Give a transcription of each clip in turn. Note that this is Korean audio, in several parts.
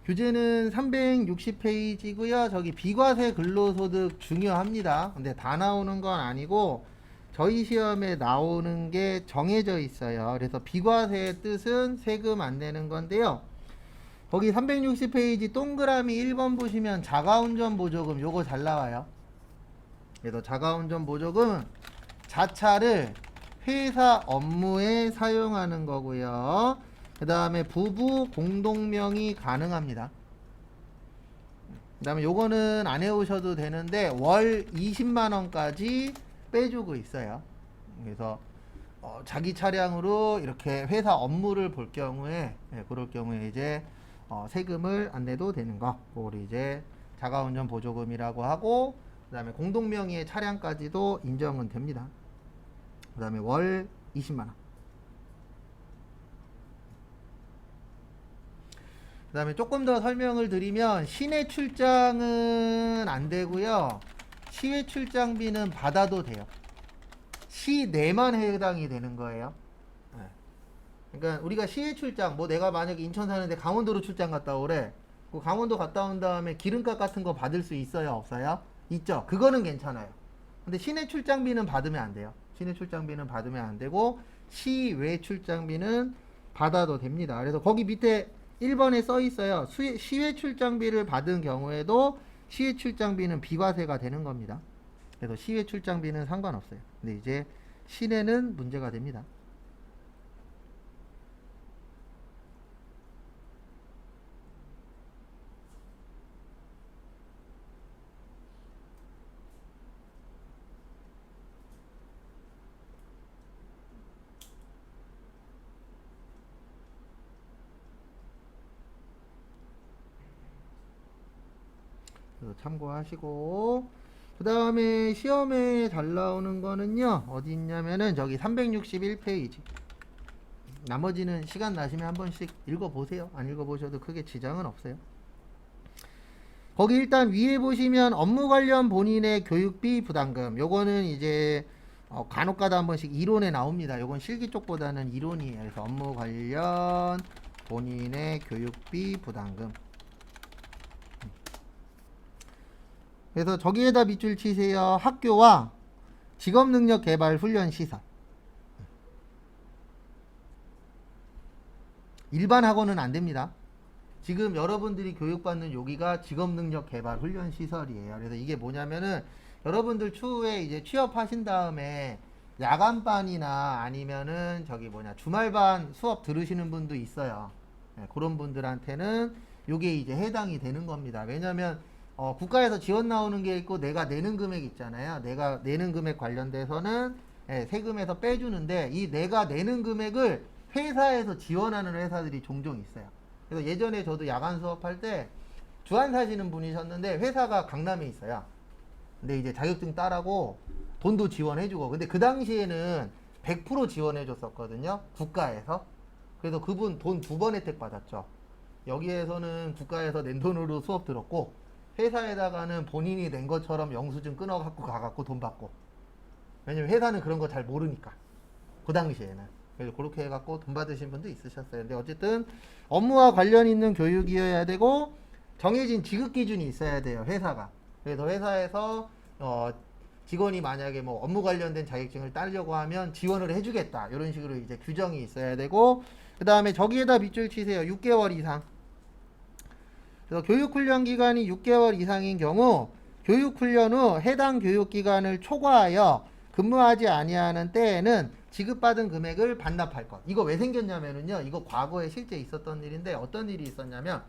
교재는 360페이지고요. 저기 비과세 근로소득 중요합니다. 근데 다 나오는 건 아니고 저희 시험에 나오는 게 정해져 있어요. 그래서 비과세의 뜻은 세금 안 내는 건데요. 거기 360페이지 동그라미 1번 보시면 자가운전 보조금 요거 잘 나와요. 그래서 자가운전 보조금은 자차를 회사 업무에 사용하는 거고요. 그 다음에 부부 공동명의 가능합니다. 그 다음에 요거는 안 해오셔도 되는데 월 20만원까지 빼주고 있어요. 그래서 자기 차량으로 이렇게 회사 업무를 볼 경우에 그럴 경우에 이제 세금을 안 내도 되는 거, 그걸 이제 자가운전 보조금이라고 하고, 그 다음에 공동명의의 차량까지도 인정은 됩니다. 그 다음에 월 20만원. 그 다음에 조금 더 설명을 드리면 시내 출장은 안 되고요. 시외 출장비는 받아도 돼요. 시내만 해당이 되는 거예요. 그러니까 우리가 시외 출장, 뭐 내가 만약에 인천 사는데 강원도로 출장 갔다 오래. 그 강원도 갔다 온 다음에 기름값 같은 거 받을 수 있어요, 없어요? 있죠. 그거는 괜찮아요. 근데 시내 출장비는 받으면 안 돼요. 시내 출장비는 받으면 안 되고 시외 출장비는 받아도 됩니다. 그래서 거기 밑에 1번에 써 있어요. 시외 출장비를 받은 경우에도 시외 출장비는 비과세가 되는 겁니다. 그래서 시외 출장비는 상관없어요. 근데 이제 시내는 문제가 됩니다. 그래서 참고하시고, 그 다음에 시험에 잘 나오는 거는요, 어디 있냐면은 저기 361페이지. 나머지는 시간 나시면 한 번씩 읽어보세요. 안 읽어보셔도 크게 지장은 없어요. 거기 일단 위에 보시면 업무 관련 본인의 교육비 부담금, 요거는 이제 간혹가다 한 번씩 이론에 나옵니다. 요건 실기 쪽보다는 이론이에요. 그래서 업무 관련 본인의 교육비 부담금. 그래서 저기에다 밑줄 치세요. 학교와 직업능력개발훈련시설. 일반 학원은 안 됩니다. 지금 여러분들이 교육받는 여기가 직업능력개발훈련시설이에요. 그래서 이게 뭐냐면은 여러분들 추후에 이제 취업하신 다음에 야간반이나 아니면은 저기 주말반 수업 들으시는 분도 있어요. 그런 분들한테는 요게 이제 해당이 되는 겁니다. 왜냐면 국가에서 지원 나오는 게 있고 내가 내는 금액 있잖아요. 내가 내는 금액 관련돼서는 세금에서 빼주는데 이 내가 내는 금액을 회사에서 지원하는 회사들이 종종 있어요. 그래서 예전에 저도 야간 수업할 때 주안 사시는 분이셨는데 회사가 강남에 있어요. 근데 이제 자격증 따라고 돈도 지원해주고, 근데 그 당시에는 100% 지원해줬었거든요. 국가에서. 그래서 그분 돈 2번 혜택 받았죠. 여기에서는 국가에서 낸 돈으로 수업 들었고, 회사에다가는 본인이 낸 것처럼 영수증 끊어갖고 가갖고 돈 받고. 왜냐면 회사는 그런 거 잘 모르니까. 그 당시에는. 그래서 그렇게 해갖고 돈 받으신 분도 있으셨어요. 근데 어쨌든 업무와 관련 있는 교육이어야 되고 정해진 지급 기준이 있어야 돼요. 회사가. 그래서 회사에서 직원이 만약에 뭐 업무 관련된 자격증을 따려고 하면 지원을 해주겠다. 이런 식으로 이제 규정이 있어야 되고, 그 다음에 저기에다 밑줄 치세요. 6개월 이상. 그래서 교육훈련 기간이 6개월 이상인 경우 교육훈련 후 해당 교육기간을 초과하여 근무하지 아니하는 때에는 지급받은 금액을 반납할 것. 이거 왜 생겼냐면요. 이거 과거에 실제 있었던 일인데 어떤 일이 있었냐면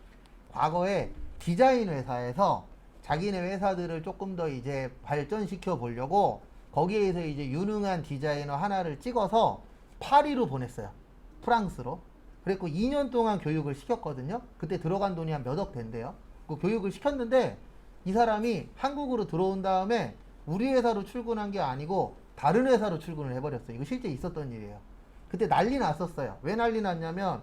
과거에 디자인 회사에서 자기네 회사들을 조금 더 이제 발전시켜 보려고 거기에서 이제 유능한 디자이너 하나를 찍어서 파리로 보냈어요. 프랑스로. 그랬고 2년 동안 교육을 시켰거든요. 그때 들어간 돈이 한 몇억 된대요. 그 교육을 시켰는데 이 사람이 한국으로 들어온 다음에 우리 회사로 출근한 게 아니고 다른 회사로 출근을 해버렸어요. 이거 실제 있었던 일이에요. 그때 난리 났었어요. 왜 난리 났냐면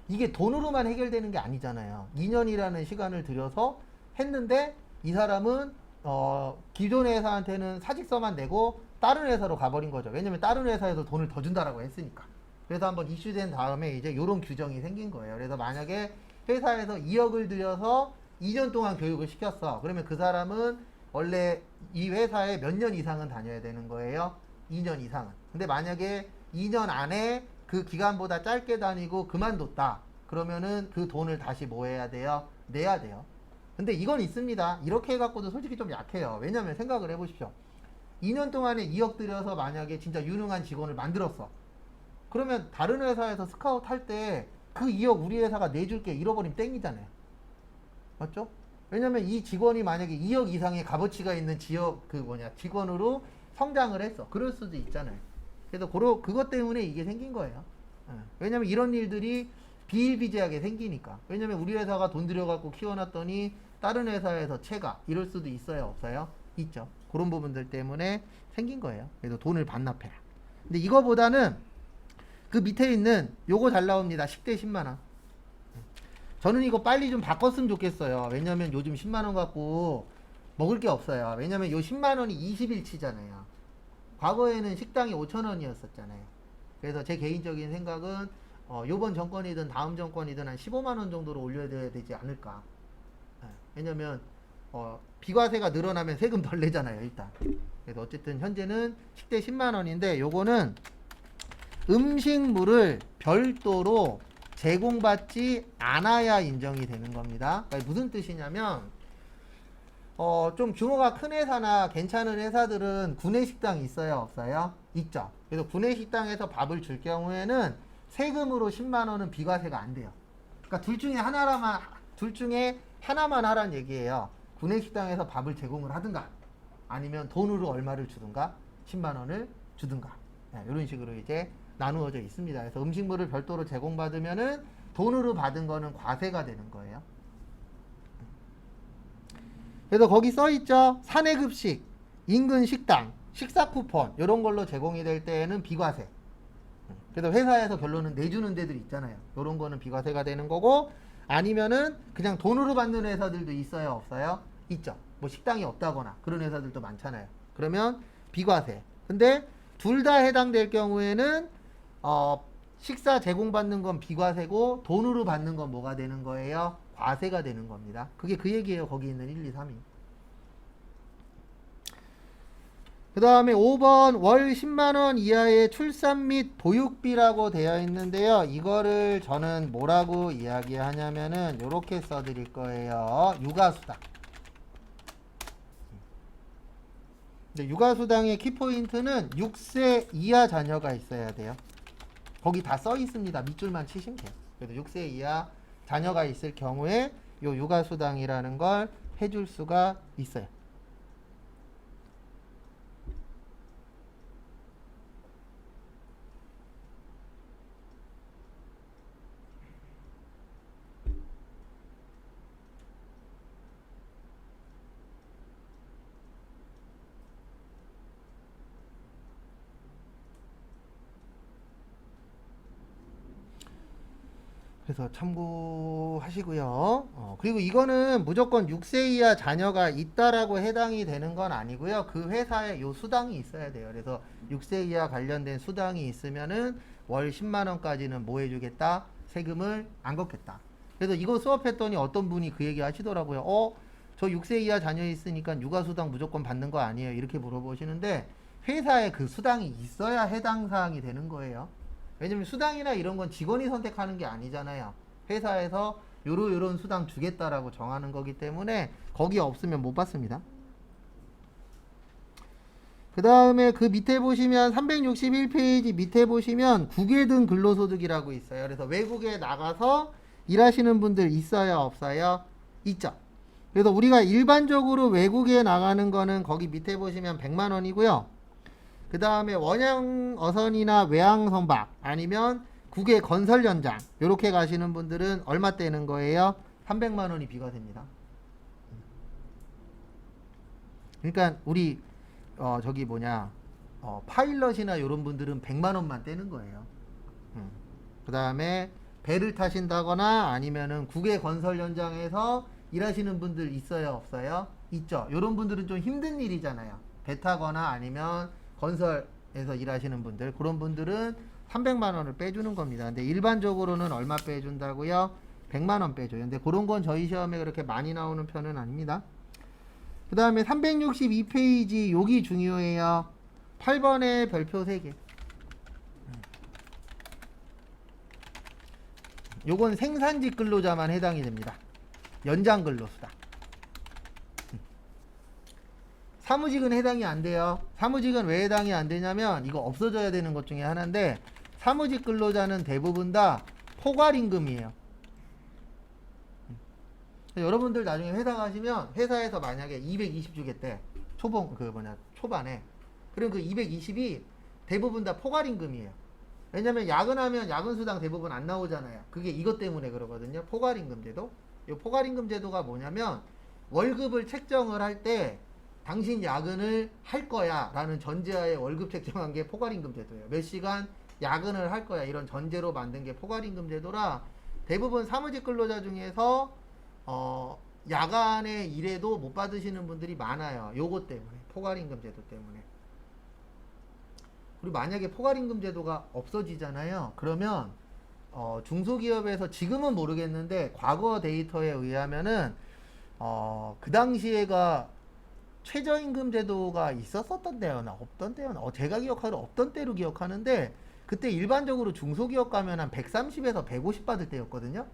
이게 돈으로만 해결되는 게 아니잖아요. 2년이라는 시간을 들여서 했는데 이 사람은 기존 회사한테는 사직서만 내고 다른 회사로 가버린 거죠. 왜냐면 다른 회사에서 돈을 더 준다라고 했으니까. 그래서 한번 이슈된 다음에 이제 이런 규정이 생긴 거예요. 그래서 만약에 회사에서 2억을 들여서 2년 동안 교육을 시켰어. 그러면 그 사람은 원래 이 회사에 몇 년 이상은 다녀야 되는 거예요. 2년 이상은. 근데 만약에 2년 안에 그 기간보다 짧게 다니고 그만뒀다. 그러면은 그 돈을 다시 뭐 해야 돼요? 내야 돼요. 근데 이건 있습니다. 이렇게 해갖고도 솔직히 좀 약해요. 왜냐면 생각을 해보십시오. 2년 동안에 2억 들여서 만약에 진짜 유능한 직원을 만들었어. 그러면 다른 회사에서 스카우트 할 때 그 2억 우리 회사가 내줄게 잃어버리면 땡이잖아요. 맞죠? 왜냐면 이 직원이 만약에 2억 이상의 값어치가 있는 직원으로 성장을 했어. 그럴 수도 있잖아요. 그래서 그것 때문에 이게 생긴 거예요. 왜냐면 이런 일들이 비일비재하게 생기니까. 왜냐면 우리 회사가 돈 들여갖고 키워놨더니 다른 회사에서 채가 이럴 수도 있어요, 없어요? 있죠. 그런 부분들 때문에 생긴 거예요. 그래서 돈을 반납해라. 근데 이거보다는 그 밑에 있는 요거 잘 나옵니다. 10대 10만원. 저는 이거 빨리 좀 바꿨으면 좋겠어요. 왜냐면 요즘 10만원 갖고 먹을 게 없어요. 왜냐면 요 10만원이 20일치잖아요. 과거에는 식당이 5,000원이었었잖아요. 그래서 제 개인적인 생각은 요번 정권이든 다음 정권이든 한 15만원 정도로 올려야 되지 않을까. 왜냐면 비과세가 늘어나면 세금 덜 내잖아요, 일단. 그래서 어쨌든 현재는 10대 10만원인데 요거는 음식물을 별도로 제공받지 않아야 인정이 되는 겁니다. 그러니까 무슨 뜻이냐면 좀 규모가 큰 회사나 괜찮은 회사들은 구내식당이 있어요, 없어요? 있죠. 그래서 구내식당에서 밥을 줄 경우에는 세금으로 10만원은 비과세가 안 돼요. 그러니까 둘 중에 하나만 하란 얘기예요. 구내식당에서 밥을 제공을 하든가 아니면 돈으로 얼마를 주든가 10만원을 주든가. 네, 이런 식으로 이제 나누어져 있습니다. 그래서 음식물을 별도로 제공받으면은 돈으로 받은 거는 과세가 되는 거예요. 그래서 거기 써 있죠. 사내급식, 인근 식당, 식사 쿠폰 이런 걸로 제공이 될 때에는 비과세. 그래서 회사에서 결론은 내주는 데들 있잖아요. 이런 거는 비과세가 되는 거고 아니면은 그냥 돈으로 받는 회사들도 있어요, 없어요? 있죠. 뭐 식당이 없다거나 그런 회사들도 많잖아요. 그러면 비과세. 근데 둘 다 해당될 경우에는 식사 제공받는 건 비과세고 돈으로 받는 건 뭐가 되는 거예요? 과세가 되는 겁니다. 그게 그 얘기예요. 거기 있는 1, 2, 3이. 그 다음에 5번 월 10만원 이하의 출산 및 보육비라고 되어 있는데요. 이거를 저는 뭐라고 이야기하냐면은 요렇게 써드릴 거예요. 육아수당. 근데 육아수당의 키포인트는 6세 이하 자녀가 있어야 돼요. 거기 다 써 있습니다. 밑줄만 치시면 돼요. 그래서 6세 이하 자녀가 있을 경우에 요 육아수당이라는 걸 해줄 수가 있어요. 그래서 참고하시고요. 그리고 이거는 무조건 6세 이하 자녀가 있다라고 해당이 되는 건 아니고요. 그 회사에 요 수당이 있어야 돼요. 그래서 6세 이하 관련된 수당이 있으면은 월 10만 원까지는 뭐 해주겠다? 세금을 안 걷겠다. 그래서 이거 수업했더니 어떤 분이 그 얘기 하시더라고요. 저 6세 이하 자녀 있으니까 육아수당 무조건 받는 거 아니에요? 이렇게 물어보시는데 회사에 그 수당이 있어야 해당 사항이 되는 거예요. 왜냐면 수당이나 이런 건 직원이 선택하는 게 아니잖아요. 회사에서 요런 수당 주겠다라고 정하는 거기 때문에 거기 없으면 못 받습니다. 그 다음에 그 밑에 보시면 361페이지 밑에 보시면 국외 등 근로소득이라고 있어요. 그래서 외국에 나가서 일하시는 분들 있어요, 없어요? 있죠. 그래서 우리가 일반적으로 외국에 나가는 거는 거기 밑에 보시면 100만 원이고요. 그 다음에 원양 어선이나 외항 선박 아니면 국외 건설 현장 요렇게 가시는 분들은 얼마 떼는 거예요? 300만 원이 비과세입니다. 그러니까 우리 파일럿이나 요런 분들은 100만 원만 떼는 거예요. 그 다음에 배를 타신다거나 아니면은 국외 건설 현장에서 일하시는 분들 있어요, 없어요? 있죠. 요런 분들은 좀 힘든 일이잖아요. 배 타거나 아니면 건설에서 일하시는 분들, 그런 분들은 300만 원을 빼주는 겁니다. 근데 일반적으로는 얼마 빼준다고요? 100만 원 빼줘요. 근데 그런 건 저희 시험에 그렇게 많이 나오는 편은 아닙니다. 그 다음에 362페이지 여기 중요해요. 8번에 별표 3개. 요건 생산직 근로자만 해당이 됩니다. 연장 근로수당. 사무직은 해당이 안 돼요. 사무직은 왜 해당이 안 되냐면 이거 없어져야 되는 것 중에 하나인데, 사무직 근로자는 대부분 다 포괄임금이에요. 여러분들 나중에 회사 가시면 회사에서 만약에 220 주겠대. 초반에. 그럼 그 220이 대부분 다 포괄임금이에요. 왜냐면 야근하면 야근수당 대부분 안 나오잖아요. 그게 이것 때문에 그러거든요. 포괄임금 제도. 이 포괄임금 제도가 뭐냐면 월급을 책정을 할 때 당신 야근을 할 거야 라는 전제하에 월급 책정한 게 포괄임금 제도예요. 몇 시간 야근을 할 거야 이런 전제로 만든 게 포괄임금 제도라, 대부분 사무직 근로자 중에서 야간에 일해도 못 받으시는 분들이 많아요. 요거 때문에, 포괄임금 제도 때문에. 그리고 만약에 포괄임금 제도가 없어지잖아요. 그러면 중소기업에서, 지금은 모르겠는데 과거 데이터에 의하면은 그 당시에가 최저임금 제도가 있었었던 때였나 없던 때였나, 제가 기억하기로 없던 때로 기억하는데, 그때 일반적으로 중소기업 가면 한 130에서 150 받을 때였거든요.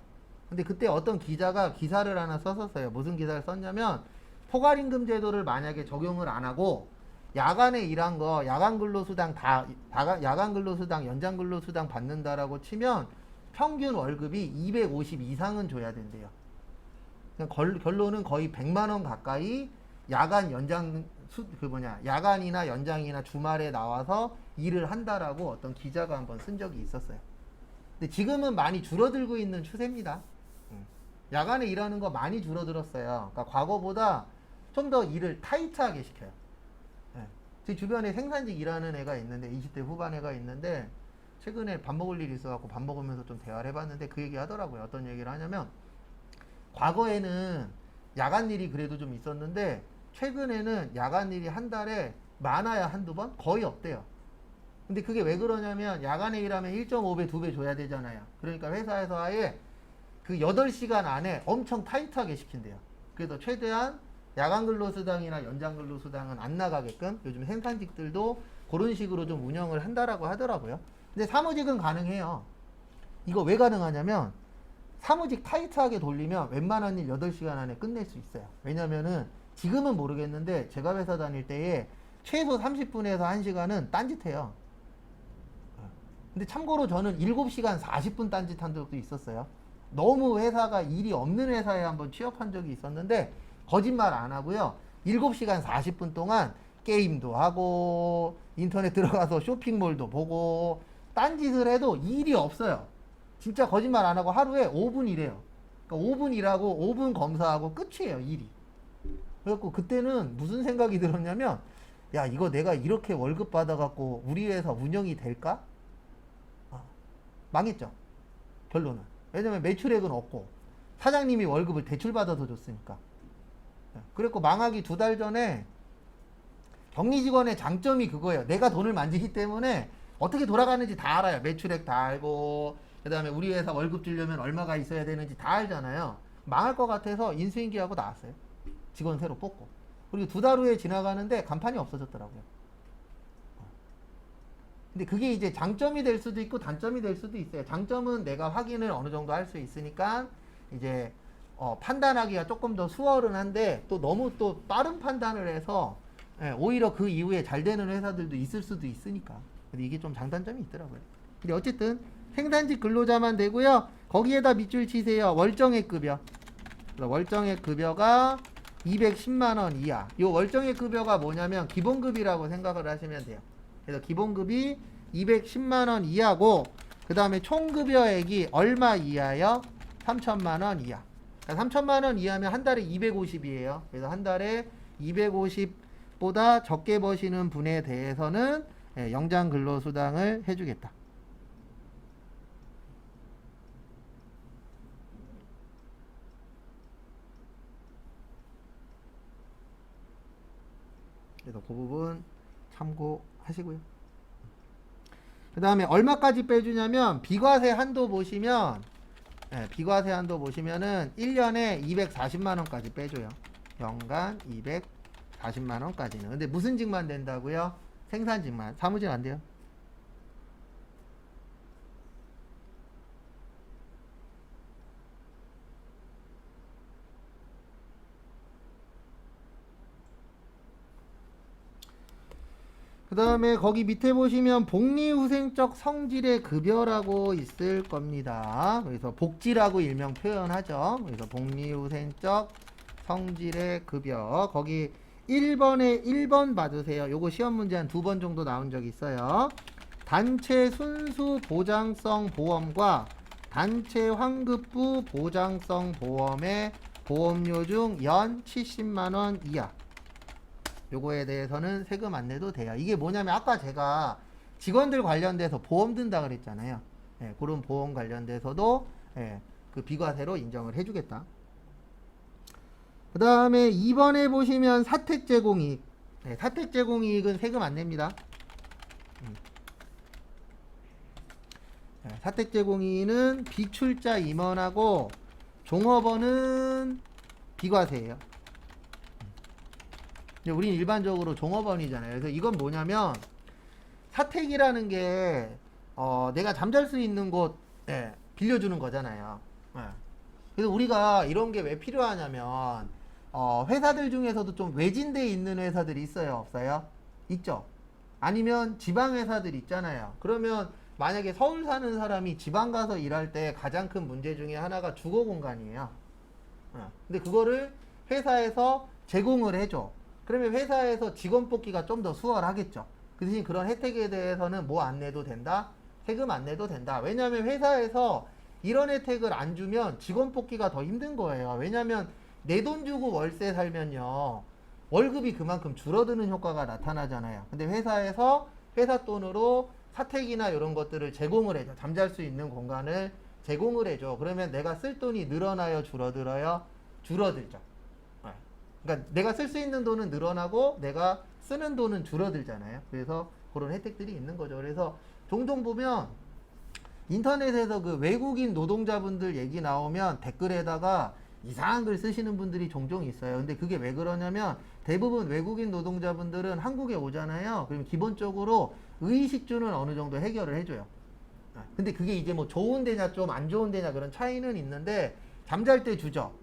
근데 그때 어떤 기자가 기사를 하나 썼었어요. 무슨 기사를 썼냐면, 포괄임금 제도를 만약에 적용을 안 하고 야간에 일한 거 야간 근로수당 야간 근로수당 연장 근로수당 받는다라고 치면 평균 월급이 250 이상은 줘야 된대요. 결론은 거의 100만 원 가까이 야간 야간이나 연장이나 주말에 나와서 일을 한다라고 어떤 기자가 한번 쓴 적이 있었어요. 근데 지금은 많이 줄어들고 있는 추세입니다. 야간에 일하는 거 많이 줄어들었어요. 그러니까 과거보다 좀 더 일을 타이트하게 시켜요. 제 주변에 생산직 일하는 애가 있는데, 20대 후반 애가 있는데, 최근에 밥 먹을 일이 있어갖고 밥 먹으면서 좀 대화를 해봤는데 그 얘기 하더라고요. 어떤 얘기를 하냐면, 과거에는 야간 일이 그래도 좀 있었는데 최근에는 야간 일이 한 달에 많아야 한두 번? 거의 없대요. 근데 그게 왜 그러냐면, 야간에 일하면 1.5배, 2배 줘야 되잖아요. 그러니까 회사에서 아예 그 8시간 안에 엄청 타이트하게 시킨대요. 그래서 최대한 야간 근로수당이나 연장 근로수당은 안 나가게끔 요즘 생산직들도 그런 식으로 좀 운영을 한다라고 하더라고요. 근데 사무직은 가능해요. 이거 왜 가능하냐면, 사무직 타이트하게 돌리면 웬만한 일 8시간 안에 끝낼 수 있어요. 왜냐면은 지금은 모르겠는데 제가 회사 다닐 때에 최소 30분에서 1시간은 딴짓해요. 근데 참고로 저는 7시간 40분 딴짓한 적도 있었어요. 너무 회사가 일이 없는 회사에 한번 취업한 적이 있었는데, 거짓말 안 하고요, 7시간 40분 동안 게임도 하고 인터넷 들어가서 쇼핑몰도 보고 딴짓을 해도 일이 없어요. 진짜 거짓말 안 하고 하루에 5분 일해요. 그러니까 5분 일하고 5분 검사하고 끝이에요, 일이. 그래갖고 그때는 무슨 생각이 들었냐면, 야, 이거 내가 이렇게 월급 받아갖고 우리 회사 운영이 될까? 망했죠, 결론은. 왜냐면 매출액은 없고 사장님이 월급을 대출받아서 줬으니까. 그랬고 망하기 2달 전에, 격리직원의 장점이 그거예요. 내가 돈을 만지기 때문에 어떻게 돌아가는지 다 알아요. 매출액 다 알고, 그 다음에 우리 회사 월급 주려면 얼마가 있어야 되는지 다 알잖아요. 망할 것 같아서 인수인계하고 나왔어요. 직원 새로 뽑고. 그리고 2달 후에 지나가는데 간판이 없어졌더라고요. 근데 그게 이제 장점이 될 수도 있고 단점이 될 수도 있어요. 장점은 내가 확인을 어느 정도 할 수 있으니까 이제 판단하기가 조금 더 수월은 한데, 또 너무 또 빠른 판단을 해서 오히려 그 이후에 잘 되는 회사들도 있을 수도 있으니까. 근데 이게 좀 장단점이 있더라고요. 근데 어쨌든 생산직 근로자만 되고요. 거기에다 밑줄 치세요. 월정액 급여. 월정액 급여가 210만 원 이하. 이 월정액 급여가 뭐냐면 기본급이라고 생각을 하시면 돼요. 그래서 기본급이 210만 원 이하고, 그 다음에 총급여액이 얼마 이하요? 3천만 원 이하. 3천만 원 이하면 한 달에 250이에요. 그래서 한 달에 250보다 적게 버시는 분에 대해서는 연장 근로수당을 해주겠다. 그래서 그 부분 참고하시고요. 그 다음에 얼마까지 빼주냐면, 비과세 한도 보시면 예, 비과세 한도 보시면은 1년에 240만 원까지 빼줘요. 연간 240만 원까지는. 근데 무슨 직만 된다고요? 생산직만. 사무직 안 돼요. 그 다음에 거기 밑에 보시면 복리후생적 성질의 급여라고 있을 겁니다. 그래서 복지라고 일명 표현하죠. 그래서 복리후생적 성질의 급여. 거기 1번에 1번 봐주세요. 요거 시험 문제 한 2번 정도 나온 적 있어요. 단체 순수 보장성 보험과 단체 환급부 보장성 보험의 보험료 중 연 70만원 이하. 요거에 대해서는 세금 안 내도 돼요. 이게 뭐냐면 아까 제가 직원들 관련돼서 보험 든다 그랬잖아요. 예, 그런 보험 관련돼서도 예, 그 비과세로 인정을 해주겠다. 그 다음에 2번에 보시면 사택 제공이익. 예, 사택 제공이익은 세금 안 냅니다. 예, 사택 제공이익은 비출자 임원하고 종업원은 비과세예요. 우린 일반적으로 종업원이잖아요. 그래서 이건 뭐냐면 사택이라는 게 내가 잠잘 수 있는 곳 빌려주는 거잖아요. 그래서 우리가 이런 게 왜 필요하냐면 회사들 중에서도 좀 외진데 있는 회사들이 있어요, 없어요? 있죠. 아니면 지방 회사들 있잖아요. 그러면 만약에 서울 사는 사람이 지방 가서 일할 때 가장 큰 문제 중에 하나가 주거 공간이에요. 근데 그거를 회사에서 제공을 해줘. 그러면 회사에서 직원 뽑기가 좀 더 수월하겠죠. 그 대신 그런 혜택에 대해서는 뭐 안 내도 된다? 세금 안 내도 된다. 왜냐하면 회사에서 이런 혜택을 안 주면 직원 뽑기가 더 힘든 거예요. 왜냐하면 내 돈 주고 월세 살면요, 월급이 그만큼 줄어드는 효과가 나타나잖아요. 근데 회사에서 회사 돈으로 사택이나 이런 것들을 제공을 해줘. 잠잘 수 있는 공간을 제공을 해줘. 그러면 내가 쓸 돈이 늘어나요, 줄어들어요? 줄어들죠. 그러니까 내가 쓸 수 있는 돈은 늘어나고 내가 쓰는 돈은 줄어들잖아요. 그래서 그런 혜택들이 있는 거죠. 그래서 종종 보면 인터넷에서 그 외국인 노동자분들 얘기 나오면 댓글에다가 이상한 글 쓰시는 분들이 종종 있어요. 근데 그게 왜 그러냐면 대부분 외국인 노동자분들은 한국에 오잖아요. 그러면 기본적으로 의식주는 어느 정도 해결을 해줘요. 근데 그게 이제 뭐 좋은 데냐 좀 안 좋은 데냐 그런 차이는 있는데 잠잘 때 주죠.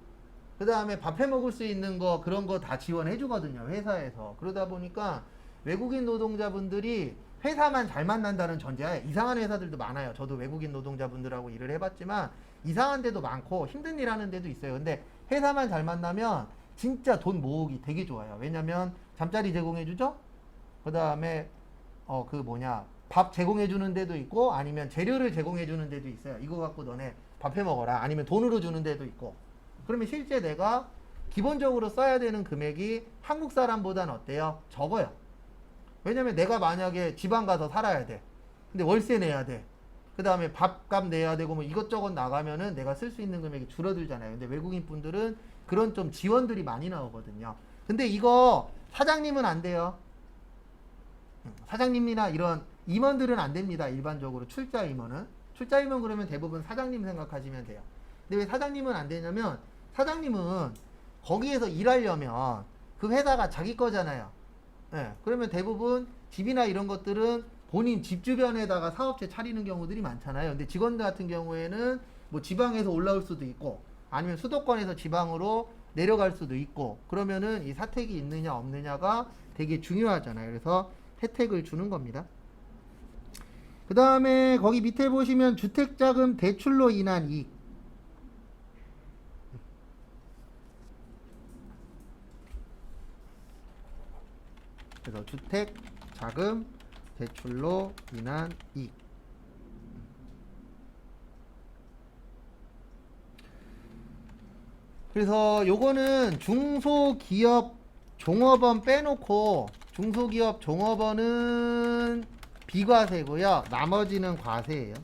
그 다음에 밥해 먹을 수 있는 거 그런 거 다 지원해 주거든요, 회사에서. 그러다 보니까 외국인 노동자분들이 회사만 잘 만난다는 전제하에 이상한 회사들도 많아요. 저도 외국인 노동자분들하고 일을 해봤지만 이상한 데도 많고 힘든 일 하는 데도 있어요. 근데 회사만 잘 만나면 진짜 돈 모으기 되게 좋아요. 왜냐면 잠자리 제공해 주죠. 그 다음에 밥 제공해 주는 데도 있고 아니면 재료를 제공해 주는 데도 있어요. 이거 갖고 너네 밥해 먹어라. 아니면 돈으로 주는 데도 있고. 그러면 실제 내가 기본적으로 써야 되는 금액이 한국 사람보다는 어때요? 적어요. 왜냐면 내가 만약에 지방 가서 살아야 돼. 근데 월세 내야 돼. 그 다음에 밥값 내야 되고 뭐 이것저것 나가면은 내가 쓸 수 있는 금액이 줄어들잖아요. 근데 외국인 분들은 그런 좀 지원들이 많이 나오거든요. 근데 이거 사장님은 안 돼요. 사장님이나 이런 임원들은 안 됩니다. 일반적으로 출자 임원은. 출자 임원 그러면 대부분 사장님 생각하시면 돼요. 근데 왜 사장님은 안 되냐면 사장님은 거기에서 일하려면 그 회사가 자기 거잖아요. 예, 그러면 대부분 집이나 이런 것들은 본인 집 주변에다가 사업체 차리는 경우들이 많잖아요. 근데 직원들 같은 경우에는 뭐 지방에서 올라올 수도 있고 아니면 수도권에서 지방으로 내려갈 수도 있고 그러면은 이 사택이 있느냐 없느냐가 되게 중요하잖아요. 그래서 혜택을 주는 겁니다. 그 다음에 거기 밑에 보시면 주택자금 대출로 인한 이익. 그래서 주택 자금 대출로 인한 이익. 그래서 요거는 중소기업 종업원 빼놓고 중소기업 종업원은 비과세고요. 나머지는 과세예요.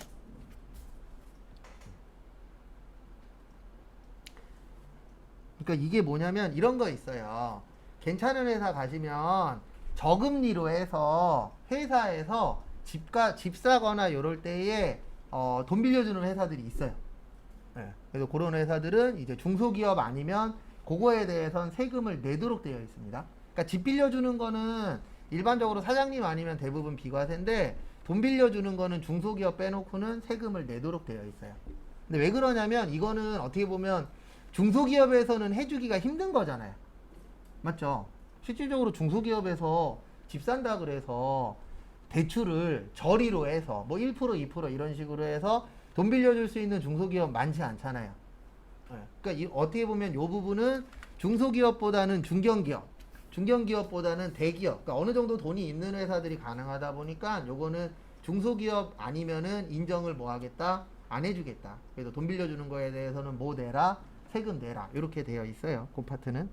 그러니까 이게 뭐냐면 이런 거 있어요. 괜찮은 회사 가시면 저금리로 해서 회사에서 집 사거나 요럴 때에 돈 빌려주는 회사들이 있어요. 예. 그래서 그런 회사들은 이제 중소기업 아니면 그거에 대해선 세금을 내도록 되어 있습니다. 그러니까 집 빌려주는 거는 일반적으로 사장님 아니면 대부분 비과세인데 돈 빌려주는 거는 중소기업 빼놓고는 세금을 내도록 되어 있어요. 근데 왜 그러냐면 이거는 어떻게 보면 중소기업에서는 해주기가 힘든 거잖아요. 맞죠? 실질적으로 중소기업에서 집 산다 그래서 대출을 저리로 해서 뭐 1%, 2% 이런 식으로 해서 돈 빌려줄 수 있는 중소기업 많지 않잖아요. 그러니까 어떻게 보면 이 부분은 중소기업보다는 중견기업, 중견기업보다는 대기업, 그러니까 어느 정도 돈이 있는 회사들이 가능하다 보니까 요거는 중소기업 아니면은 인정을 뭐 하겠다? 안 해주겠다. 그래서 돈 빌려주는 거에 대해서는 뭐 내라? 세금 내라. 이렇게 되어 있어요. 그 파트는.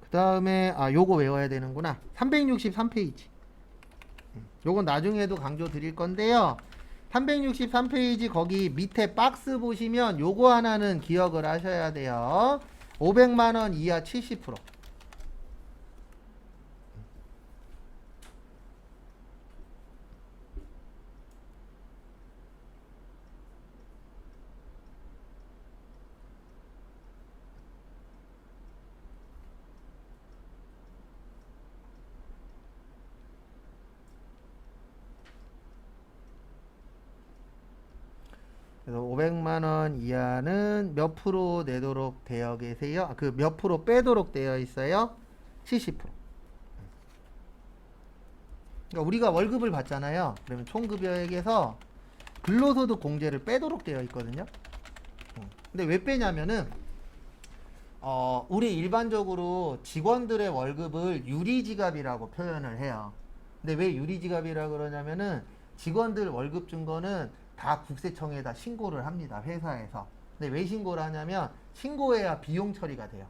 그 다음에 요거 외워야 되는구나. 363페이지. 요건 나중에도 강조 드릴 건데요. 363페이지 거기 밑에 박스 보시면 요거 하나는 기억을 하셔야 돼요. 500만원 이하 70%. 그래서 500만원 이하는 몇 프로 내도록 되어 계세요? 그 몇 프로 빼도록 되어 있어요? 70%. 그러니까 우리가 월급을 받잖아요. 그러면 총급여액에서 근로소득 공제를 빼도록 되어 있거든요. 근데 왜 빼냐면은 우리 일반적으로 직원들의 월급을 유리지갑이라고 표현을 해요. 근데 왜 유리지갑이라고 그러냐면은 직원들 월급 준 거는 다 국세청에다 신고를 합니다. 회사에서. 근데 왜 신고를 하냐면 신고해야 비용 처리가 돼요.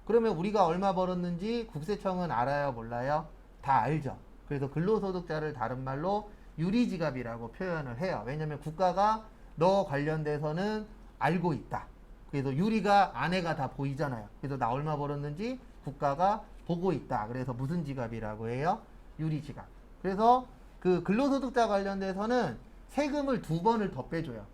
그러면 우리가 얼마 벌었는지 국세청은 알아요, 몰라요? 다 알죠. 그래서 근로소득자를 다른 말로 유리지갑이라고 표현을 해요. 왜냐면 국가가 너 관련돼서는 알고 있다. 그래서 유리가 안에가 다 보이잖아요. 그래서 나 얼마 벌었는지 국가가 보고 있다. 그래서 무슨 지갑이라고 해요? 유리지갑. 그래서 그 근로소득자 관련돼서는 세금을 2번을 더 빼줘요.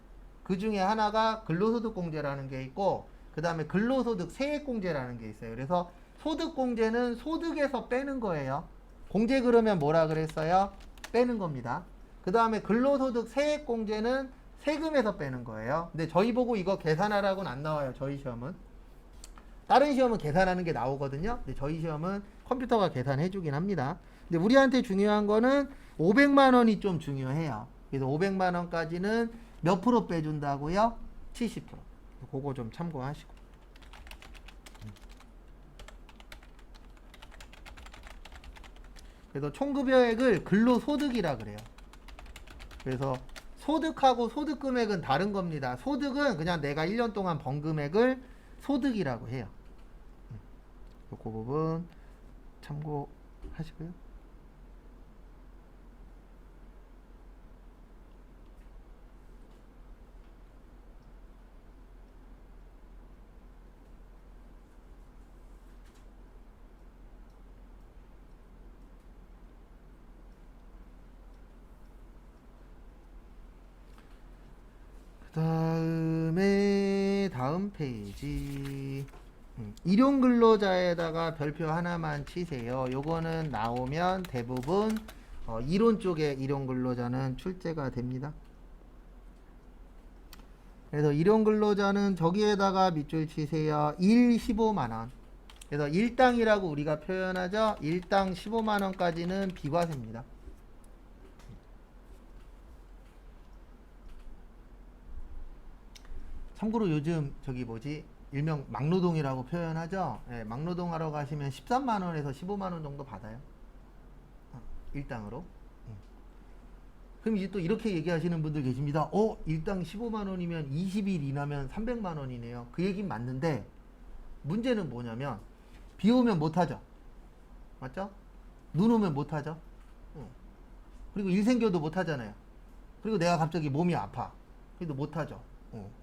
그 중에 하나가 근로소득공제라는 게 있고 그 다음에 근로소득 세액공제라는 게 있어요. 그래서 소득공제는 소득에서 빼는 거예요. 공제 그러면 뭐라 그랬어요? 빼는 겁니다. 그 다음에 근로소득 세액공제는 세금에서 빼는 거예요. 근데 저희 보고 이거 계산하라고는 안 나와요. 저희 시험은. 다른 시험은 계산하는 게 나오거든요. 근데 저희 시험은 컴퓨터가 계산해 주긴 합니다. 근데 우리한테 중요한 거는 500만 원이 좀 중요해요. 그래서 500만 원까지는 몇 프로 빼준다고요? 70%. 그거 좀 참고하시고. 그래서 총급여액을 근로소득이라 그래요. 그래서 소득하고 소득금액은 다른 겁니다. 소득은 그냥 내가 1년 동안 번 금액을 소득이라고 해요. 그 부분 참고하시고요. 다음 페이지. 일용 근로자에다가 별표 하나만 치세요. 요거는 나오면 대부분 이론 쪽에 일용 근로자는 출제가 됩니다. 그래서 일용 근로자는 저기에다가 밑줄 치세요. 15만원. 그래서 일당이라고 우리가 표현하죠. 일당 15만원까지는 비과세입니다. 참고로 요즘 저기 뭐지 일명 막노동이라고 표현하죠. 예, 막노동 하러 가시면 13만원에서 15만원 정도 받아요. 일당으로. 그럼 이제 또 이렇게 얘기하시는 분들 계십니다. 일당 15만원이면 20일 일하면 300만원이네요. 그 얘기는 맞는데 문제는 뭐냐면 비 오면 못하죠. 맞죠? 눈 오면 못하죠. 그리고 일 생겨도 못하잖아요. 그리고 내가 갑자기 몸이 아파. 그래도 못하죠.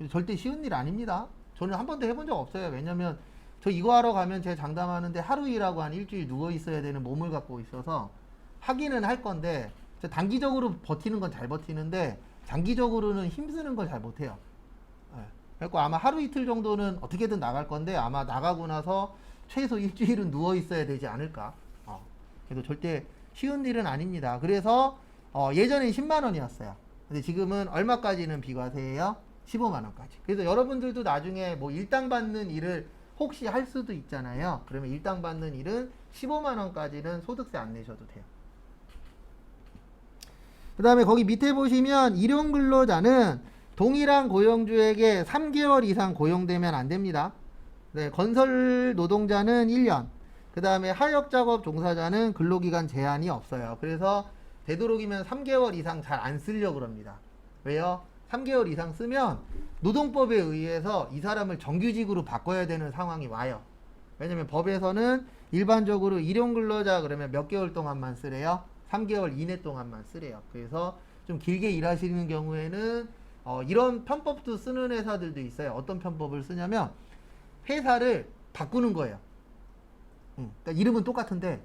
절대 쉬운 일 아닙니다. 저는 한 번도 해본 적 없어요. 왜냐면 저 이거 하러 가면 제 장담하는데 하루 일하고 한 일주일 누워 있어야 되는 몸을 갖고 있어서 하기는 할 건데 단기적으로 버티는 건 잘 버티는데 장기적으로는 힘쓰는 걸 잘 못해요. 예. 그래서 아마 하루 이틀 정도는 어떻게든 나갈 건데 아마 나가고 나서 최소 일주일은 누워 있어야 되지 않을까. 그래도 절대 쉬운 일은 아닙니다. 그래서 예전엔 10만 원이었어요. 근데 지금은 얼마까지는 비과세예요? 15만 원까지. 그래서 여러분들도 나중에 뭐 일당 받는 일을 혹시 할 수도 있잖아요. 그러면 일당 받는 일은 15만 원까지는 소득세 안 내셔도 돼요. 그 다음에 거기 밑에 보시면 일용 근로자는 동일한 고용주에게 3개월 이상 고용되면 안 됩니다. 네, 건설 노동자는 1년. 그 다음에 하역작업 종사자는 근로기간 제한이 없어요. 그래서 되도록이면 3개월 이상 잘 안 쓰려고 그럽니다. 왜요? 3개월 이상 쓰면 노동법에 의해서 이 사람을 정규직으로 바꿔야 되는 상황이 와요. 왜냐면 법에서는 일반적으로 일용근로자 그러면 몇 개월 동안만 쓰래요? 3개월 이내 동안만 쓰래요. 그래서 좀 길게 일하시는 경우에는 이런 편법도 쓰는 회사들도 있어요. 어떤 편법을 쓰냐면 회사를 바꾸는 거예요. 그러니까 이름은 똑같은데,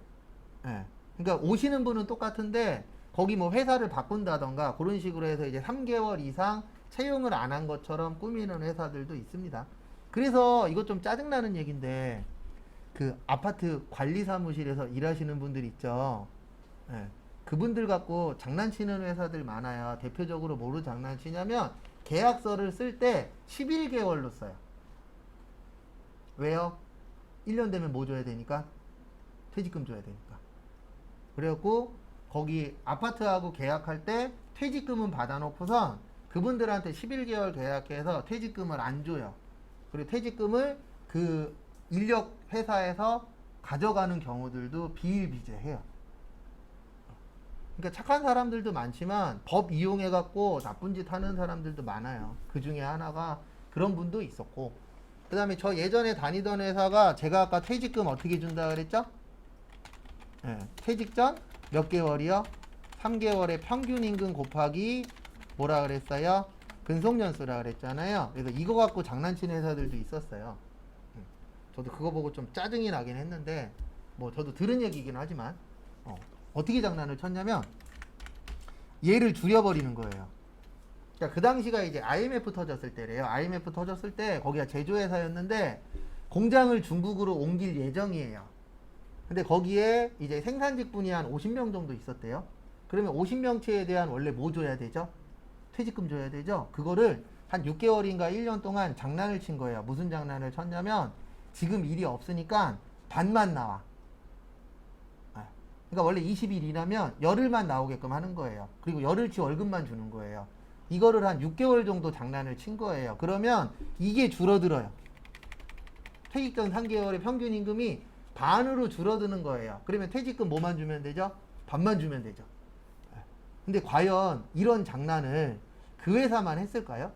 예. 그러니까 오시는 분은 똑같은데 거기 뭐 회사를 바꾼다던가 그런 식으로 해서 이제 3개월 이상 채용을 안 한 것처럼 꾸미는 회사들도 있습니다. 그래서 이거 좀 짜증나는 얘기인데 그 아파트 관리 사무실에서 일하시는 분들 있죠. 예. 그분들 갖고 장난치는 회사들 많아요. 대표적으로 뭐로 장난치냐면 계약서를 쓸 때 11개월로 써요. 왜요? 1년 되면 뭐 줘야 되니까? 퇴직금 줘야 되니까. 그래갖고 거기 아파트하고 계약할 때 퇴직금은 받아놓고선 그분들한테 11개월 계약해서 퇴직금을 안 줘요. 그리고 퇴직금을 그 인력 회사에서 가져가는 경우들도 비일비재해요. 그러니까 착한 사람들도 많지만 법 이용해갖고 나쁜 짓 하는 사람들도 많아요. 그 중에 하나가 그런 분도 있었고, 그 다음에 저 예전에 다니던 회사가 제가 아까 퇴직금 어떻게 준다 그랬죠? 네, 퇴직 전 몇 개월이요? 3개월의 평균 임금 곱하기 뭐라 그랬어요? 근속연수라 그랬잖아요. 그래서 이거 갖고 장난치는 회사들도 있었어요. 저도 그거 보고 좀 짜증이 나긴 했는데 뭐 저도 들은 얘기긴 하지만 어떻게 장난을 쳤냐면 얘를 줄여버리는 거예요. 그러니까 그 당시가 이제 IMF 터졌을 때래요. IMF 터졌을 때 거기가 제조회사였는데 공장을 중국으로 옮길 예정이에요. 근데 거기에 이제 생산직분이 한 50명 정도 있었대요. 그러면 50명치에 대한 원래 뭐 줘야 되죠? 퇴직금 줘야 되죠? 그거를 한 6개월인가 1년 동안 장난을 친 거예요. 무슨 장난을 쳤냐면 지금 일이 없으니까 반만 나와. 그러니까 원래 20일 일하면 열흘만 나오게끔 하는 거예요. 그리고 열흘치 월급만 주는 거예요. 이거를 한 6개월 정도 장난을 친 거예요. 그러면 이게 줄어들어요. 퇴직 전 3개월의 평균 임금이 반으로 줄어드는 거예요. 그러면 퇴직금 뭐만 주면 되죠? 반만 주면 되죠. 근데 과연 이런 장난을 그 회사만 했을까요?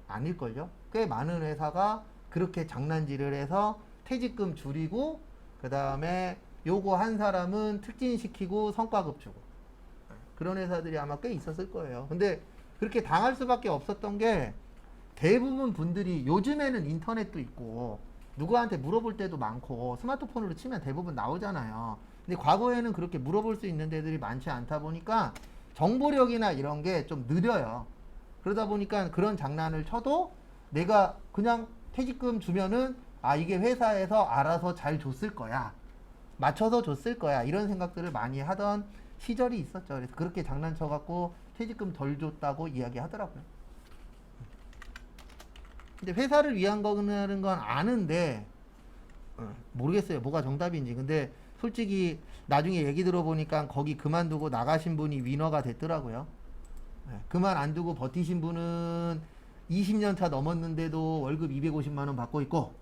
아닐걸요? 꽤 많은 회사가 그렇게 장난질을 해서 퇴직금 줄이고 그 다음에 요거 한 사람은 특진시키고 성과급 주고 그런 회사들이 아마 꽤 있었을 거예요. 근데 그렇게 당할 수밖에 없었던 게 대부분 분들이 요즘에는 인터넷도 있고 누구한테 물어볼 때도 많고 스마트폰으로 치면 대부분 나오잖아요. 근데 과거에는 그렇게 물어볼 수 있는 데들이 많지 않다 보니까 정보력이나 이런 게 좀 느려요. 그러다 보니까 그런 장난을 쳐도 내가 그냥 퇴직금 주면은 이게 회사에서 알아서 잘 줬을 거야. 맞춰서 줬을 거야. 이런 생각들을 많이 하던 시절이 있었죠. 그래서 그렇게 장난쳐갖고 퇴직금 덜 줬다고 이야기하더라고요. 근데 회사를 위한 거는 건 아는데 모르겠어요. 뭐가 정답인지. 근데 솔직히 나중에 얘기 들어보니까 거기 그만두고 나가신 분이 위너가 됐더라고요. 그만 안 두고 버티신 분은 20년 차 넘었는데도 월급 250만 원 받고 있고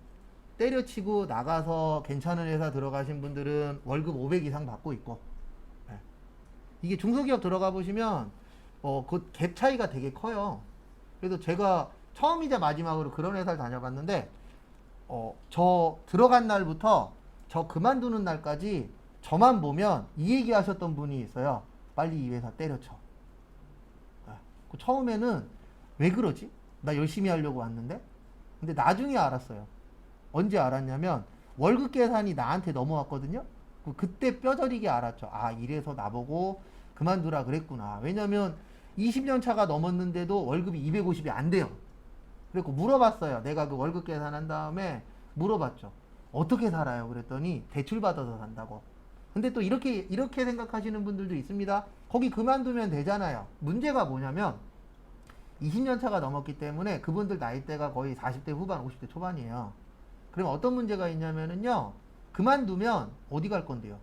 때려치고 나가서 괜찮은 회사 들어가신 분들은 월급 500 이상 받고 있고 이게 중소기업 들어가 보시면 그 갭 차이가 되게 커요. 그래서 제가 처음이자 마지막으로 그런 회사를 다녀봤는데 저 들어간 날부터 저 그만두는 날까지 저만 보면 이 얘기 하셨던 분이 있어요. 빨리 이 회사 때려쳐. 처음에는 왜 그러지? 나 열심히 하려고 왔는데? 근데 나중에 알았어요. 언제 알았냐면 월급 계산이 나한테 넘어왔거든요. 그때 뼈저리게 알았죠. 이래서 나보고 그만두라 그랬구나. 왜냐면 20년 차가 넘었는데도 월급이 250이 안 돼요. 그래서 물어봤어요. 내가 그 월급 계산한 다음에 물어봤죠. 어떻게 살아요? 그랬더니 대출 받아서 산다고. 근데 또 이렇게 생각하시는 분들도 있습니다. 거기 그만두면 되잖아요. 문제가 뭐냐면 20년 차가 넘었기 때문에 그분들 나이대가 거의 40대 후반, 50대 초반이에요. 그럼 어떤 문제가 있냐면은요. 그만두면 어디 갈 건데요?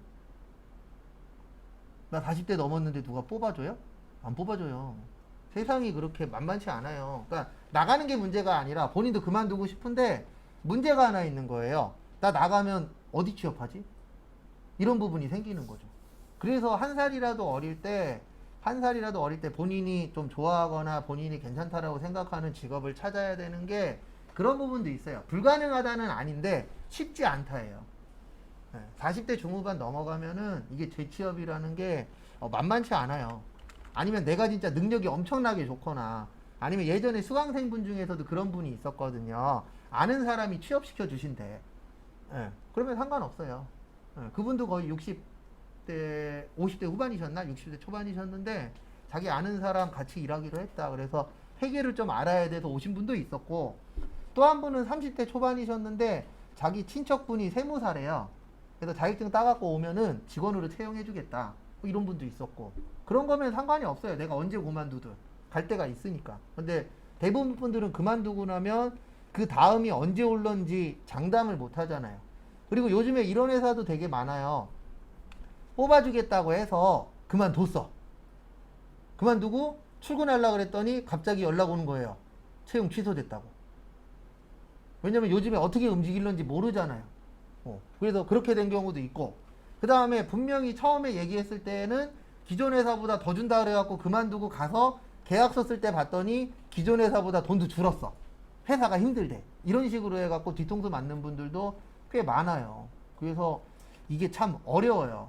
나 40대 넘었는데 누가 뽑아줘요? 안 뽑아줘요. 세상이 그렇게 만만치 않아요. 그러니까 나가는 게 문제가 아니라 본인도 그만두고 싶은데 문제가 하나 있는 거예요. 나 나가면 어디 취업하지? 이런 부분이 생기는 거죠. 그래서 한 살이라도 어릴 때 본인이 좀 좋아하거나 본인이 괜찮다라고 생각하는 직업을 찾아야 되는 게 그런 부분도 있어요. 불가능하다는 아닌데 쉽지 않다예요. 40대 중후반 넘어가면은 이게 재취업이라는 게 만만치 않아요. 아니면 내가 진짜 능력이 엄청나게 좋거나 아니면 예전에 수강생분 중에서도 그런 분이 있었거든요. 아는 사람이 취업시켜 주신대. 그러면 상관없어요. 그분도 거의 60대, 50대 후반이셨나? 60대 초반이셨는데 자기 아는 사람 같이 일하기로 했다. 그래서 회계를 좀 알아야 돼서 오신 분도 있었고 또 한 분은 30대 초반이셨는데 자기 친척분이 세무사래요. 그래서 자격증 따갖고 오면은 직원으로 채용해주겠다. 뭐 이런 분도 있었고 그런 거면 상관이 없어요. 내가 언제 그만두든 갈 데가 있으니까. 근데 대부분 분들은 그만두고 나면 그 다음이 언제 올런지 장담을 못 하잖아요. 그리고 요즘에 이런 회사도 되게 많아요. 뽑아주겠다고 해서 그만뒀어. 그만두고 출근하려고 그랬더니 갑자기 연락 오는 거예요. 채용 취소됐다고. 왜냐면 요즘에 어떻게 움직일런지 모르잖아요. 그래서 그렇게 된 경우도 있고 그 다음에 분명히 처음에 얘기했을 때는 기존 회사보다 더 준다 그래갖고 그만두고 가서 계약서 쓸 때 봤더니 기존 회사보다 돈도 줄었어. 회사가 힘들대. 이런 식으로 해갖고 뒤통수 맞는 분들도 꽤 많아요. 그래서 이게 참 어려워요.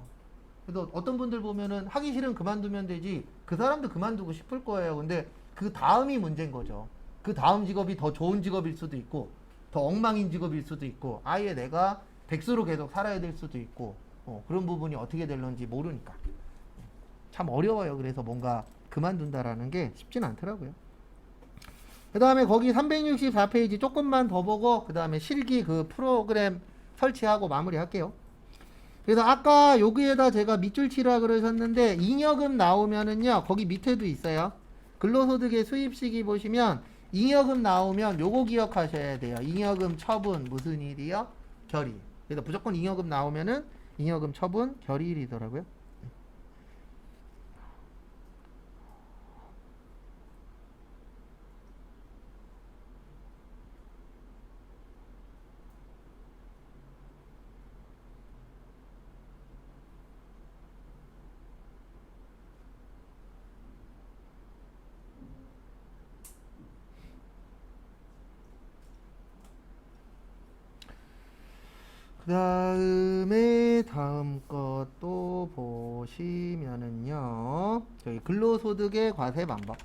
그래서 어떤 분들 보면은 하기 싫으면 그만두면 되지 그 사람도 그만두고 싶을 거예요. 근데 그 다음이 문제인 거죠. 그 다음 직업이 더 좋은 직업일 수도 있고 더 엉망인 직업일 수도 있고 아예 내가 백수로 계속 살아야 될 수도 있고 그런 부분이 어떻게 될런지 모르니까 참 어려워요. 그래서 뭔가 그만둔다라는 게 쉽진 않더라고요. 그 다음에 거기 364페이지 조금만 더 보고 그 다음에 실기 그 프로그램 설치하고 마무리할게요. 그래서 아까 여기에다 제가 밑줄 치라 그러셨는데 잉여금 나오면은요 거기 밑에도 있어요. 근로소득의 수입시기 보시면 잉여금 나오면 요거 기억하셔야 돼요. 잉여금 처분 무슨 일이요? 결의. 그래서 무조건 잉여금 나오면은 잉여금 처분 결의일이더라고요. 그 다음에 다음 것도 보시면은요 저기 근로소득의 과세 방법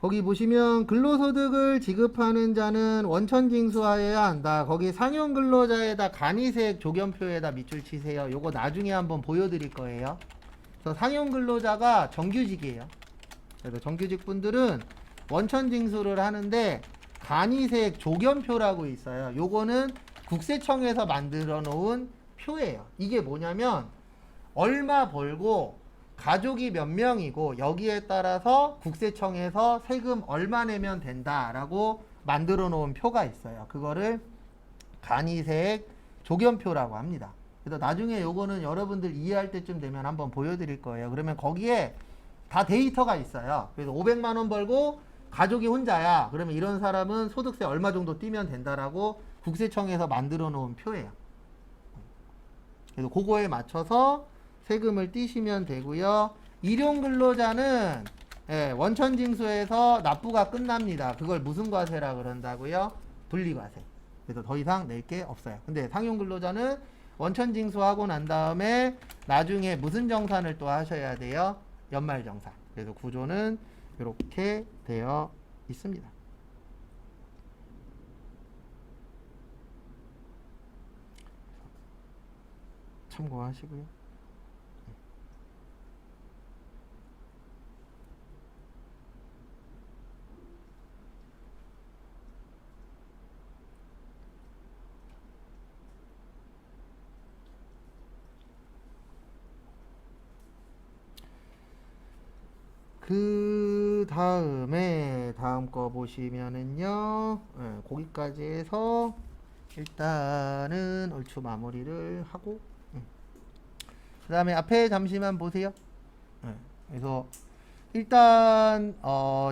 거기 보시면 근로소득을 지급하는 자는 원천징수하여야 한다. 거기 상용근로자에다 간이세액 조견표에다 밑줄 치세요. 요거 나중에 한번 보여드릴 거예요. 그래서 상용근로자가 정규직이에요. 그래서 정규직 분들은 원천징수를 하는데 간이세액 조견표라고 있어요. 요거는 국세청에서 만들어 놓은 표예요. 이게 뭐냐면 얼마 벌고 가족이 몇 명이고 여기에 따라서 국세청에서 세금 얼마 내면 된다라고 만들어 놓은 표가 있어요. 그거를 간이세액 조견표라고 합니다. 그래서 나중에 요거는 여러분들 이해할 때쯤 되면 한번 보여드릴 거예요. 그러면 거기에 다 데이터가 있어요. 그래서 500만 원 벌고 가족이 혼자야. 그러면 이런 사람은 소득세 얼마 정도 띄면 된다라고 국세청에서 만들어 놓은 표예요. 그래서 그거에 맞춰서 세금을 띄시면 되고요. 일용근로자는 원천징수에서 납부가 끝납니다. 그걸 무슨 과세라 그런다고요? 분리과세. 그래서 더 이상 낼 게 없어요. 근데 상용근로자는 원천징수하고 난 다음에 나중에 무슨 정산을 또 하셔야 돼요? 연말정산. 그래서 구조는 이렇게 되어 있습니다. 참고하시고요. 그 다음에 다음 거 보시면은요, 거기까지 해서 일단은 얼추 마무리를 하고, 그 다음에 앞에 잠시만 보세요. 그래서 일단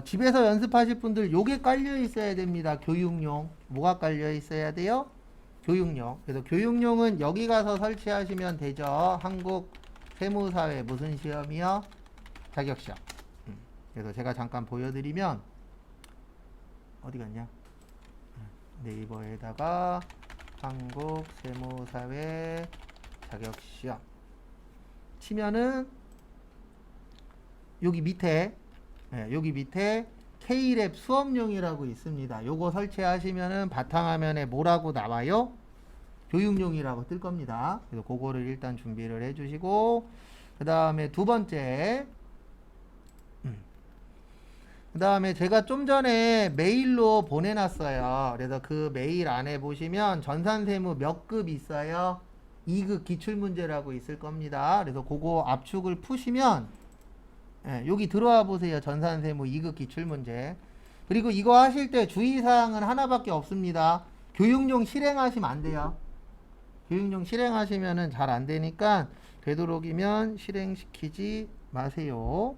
집에서 연습하실 분들 요게 깔려 있어야 됩니다. 교육용. 뭐가 깔려 있어야 돼요? 교육용. 그래서 교육용은 여기 가서 설치하시면 되죠. 한국 세무사회 무슨 시험이요? 자격시험. 그래서 제가 잠깐 보여드리면 어디 갔냐? 네이버에다가 한국 세무사회 자격시험 치면은 여기 밑에 K랩 수업용이라고 있습니다. 요거 설치하시면은 바탕화면에 뭐라고 나와요? 교육용이라고 뜰 겁니다. 그래서 그거를 일단 준비를 해주시고, 그 다음에 두 번째, 그 다음에 제가 좀 전에 메일로 보내놨어요. 그래서 그 메일 안에 보시면 전산세무 몇 급 있어요? 2급 기출문제라고 있을 겁니다. 그래서 그거 압축을 푸시면 여기 들어와 보세요. 전산세무 2급 기출문제. 그리고 이거 하실 때 주의사항은 하나밖에 없습니다. 교육용 실행하시면 안 돼요. 교육용 실행하시면은 잘 안 되니까 되도록이면 실행시키지 마세요.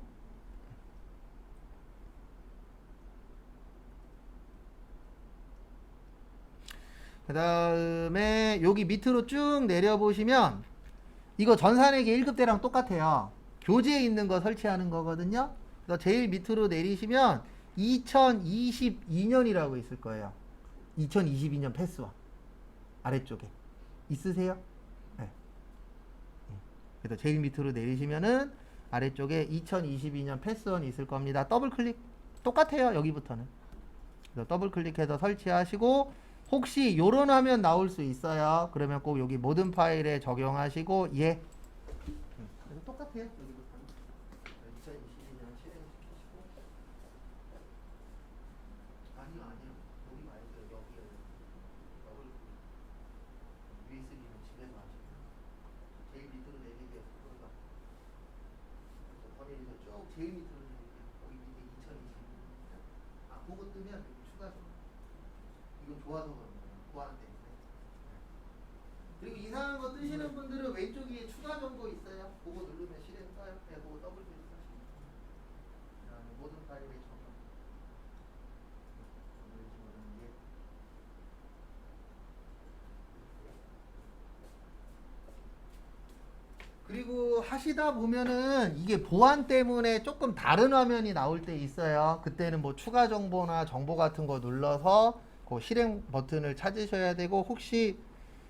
그 다음에 여기 밑으로 쭉 내려보시면 이거 전산회계 1급 때랑 똑같아요. 교재에 있는 거 설치하는 거거든요. 그래서 제일 밑으로 내리시면 2022년이라고 있을 거예요. 2022년 패스원 아래쪽에 있으세요? 네. 그래서 제일 밑으로 내리시면은 아래쪽에 2022년 패스원이 있을 겁니다. 더블 클릭 똑같아요. 여기부터는. 그래서 더블 클릭해서 설치하시고, 혹시 요런 화면 나올 수 있어요. 그러면 꼭 여기 모든 파일에 적용하시고 예. 그래서 똑같아요. 여기부터는 2022년 실행시키시고. 아니요. 여기 말고요. 여기에 더블 USB는 집에서 하시고 제일 밑으로 내리게 스크롤 더 내리서 쭉 제일 밑으로 내릴게요. 거기 밑에 2022년. 그거 뜨면 여기 추가서 이건 좋아서 그런 거예요. 보안 때문에. 그리고 이상한 거 뜨시는 분들은 왼쪽 위에 추가 정보 있어요. 그거 누르면 실행 떠요. 그냥 그거 더블 클릭하시면 돼요. 그다음에 모든 파일에 적용. 누르지 모르는 게. 그리고 하시다 보면은 이게 보안 때문에 조금 다른 화면이 나올 때 있어요. 그때는 뭐 추가 정보나 정보 같은 거 눌러서 그 실행 버튼을 찾으셔야 되고, 혹시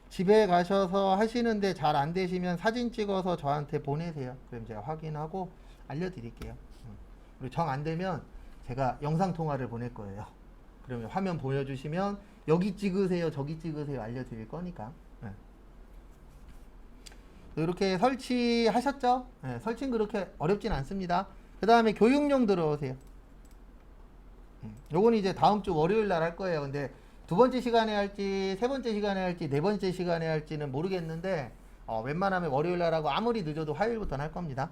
집에 가셔서 하시는데 잘 안 되시면 사진 찍어서 저한테 보내세요. 그럼 제가 확인하고 알려드릴게요. 그리고 정 안 되면 제가 영상 통화를 보낼 거예요. 그러면 화면 보여주시면 여기 찍으세요, 저기 찍으세요 알려드릴 거니까. 이렇게 설치하셨죠? 설치는 그렇게 어렵진 않습니다. 그 다음에 교육용 들어오세요. 요건 이제 다음 주 월요일 날 할 거예요. 근데 두 번째 시간에 할지, 세 번째 시간에 할지, 네 번째 시간에 할지는 모르겠는데, 웬만하면 월요일 날 하고 아무리 늦어도 화요일부터는 할 겁니다.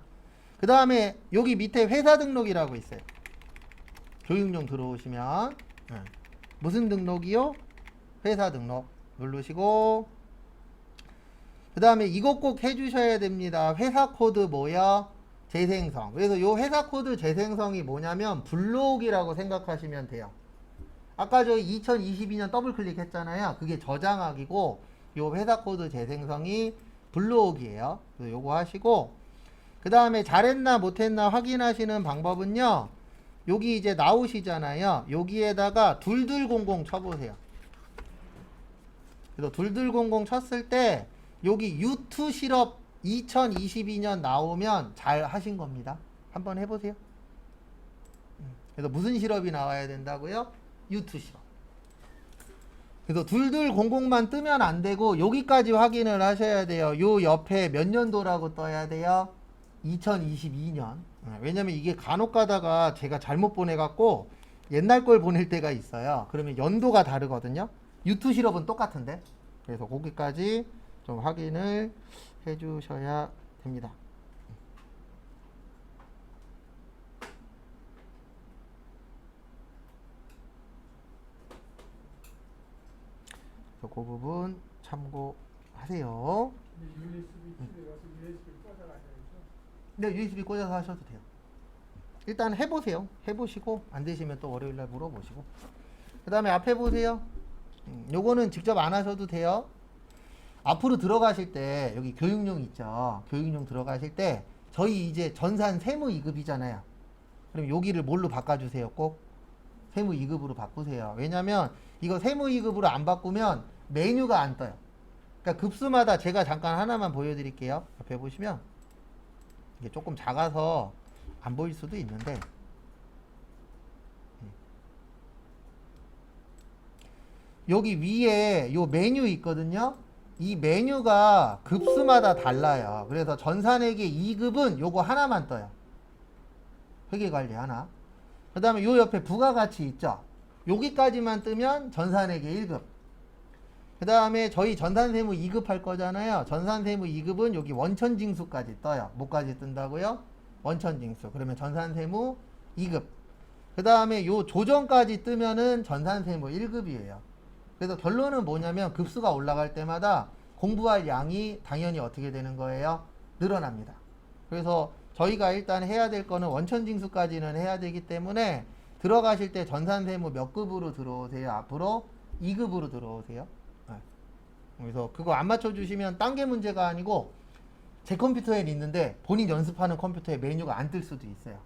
그 다음에 여기 밑에 회사 등록이라고 있어요. 교육용 들어오시면, 무슨 등록이요? 회사 등록 누르시고, 그 다음에 이것 꼭 해주셔야 됩니다. 회사 코드 뭐야? 재생성. 그래서 요 회사 코드 재생성이 뭐냐면 블록이라고 생각하시면 돼요. 아까 저 2022년 더블 클릭했잖아요. 그게 저장하기고, 요 회사 코드 재생성이 블록이에요. 그래서 요거 하시고, 그 다음에 잘했나 못했나 확인하시는 방법은요, 여기 이제 나오시잖아요. 여기에다가 2200 쳐보세요. 그래서 2200 쳤을 때 여기 U2 실업 2022년 나오면 잘 하신 겁니다. 한번 해보세요. 그래서 무슨 실업이 나와야 된다고요? U2 실업. 그래서 2200만 뜨면 안 되고 여기까지 확인을 하셔야 돼요. 요 옆에 몇 년도라고 떠야 돼요? 2022년. 왜냐면 이게 간혹 가다가 제가 잘못 보내갖고 옛날 걸 보낼 때가 있어요. 그러면 연도가 다르거든요. U2 실업은 똑같은데. 그래서 거기까지 좀 확인을 해 주셔야 됩니다. 그 부분 참고하세요. USB 집에 가서 USB 꽂아가야 되죠. 네, USB 꽂아서 하셔도 돼요. 일단 해보세요. 해보시고 안 되시면 또 월요일날 물어보시고. 그 다음에 앞에 보세요. 요거는 직접 안 하셔도 돼요. 앞으로 들어가실 때 여기 교육용 있죠. 교육용 들어가실 때 저희 이제 전산 세무 2급이잖아요. 그럼 여기를 뭘로 바꿔주세요. 꼭 세무 2급으로 바꾸세요. 왜냐면 이거 세무 2급으로 안 바꾸면 메뉴가 안 떠요. 그러니까 급수마다 제가 잠깐 하나만 보여드릴게요. 옆에 보시면 이게 조금 작아서 안 보일 수도 있는데 여기 위에 요 메뉴 있거든요. 이 메뉴가 급수마다 달라요. 그래서 전산회계 2급은 요거 하나만 떠요. 회계관리 하나. 그 다음에 요 옆에 부가가치 있죠. 여기까지만 뜨면 전산회계 1급. 그 다음에 저희 전산세무 2급 할 거잖아요. 전산세무 2급은 여기 원천징수까지 떠요. 뭐까지 뜬다고요? 원천징수. 그러면 전산세무 2급. 그 다음에 요 조정까지 뜨면은 전산세무 1급이에요. 그래서 결론은 뭐냐면 급수가 올라갈 때마다 공부할 양이 당연히 어떻게 되는 거예요? 늘어납니다. 그래서 저희가 일단 해야 될 거는 원천징수까지는 해야 되기 때문에 들어가실 때 전산세무 몇 급으로 들어오세요? 앞으로 2급으로 들어오세요. 네. 그래서 그거 안 맞춰주시면 딴 게 문제가 아니고 제 컴퓨터에 있는데 본인 연습하는 컴퓨터에 메뉴가 안 뜰 수도 있어요.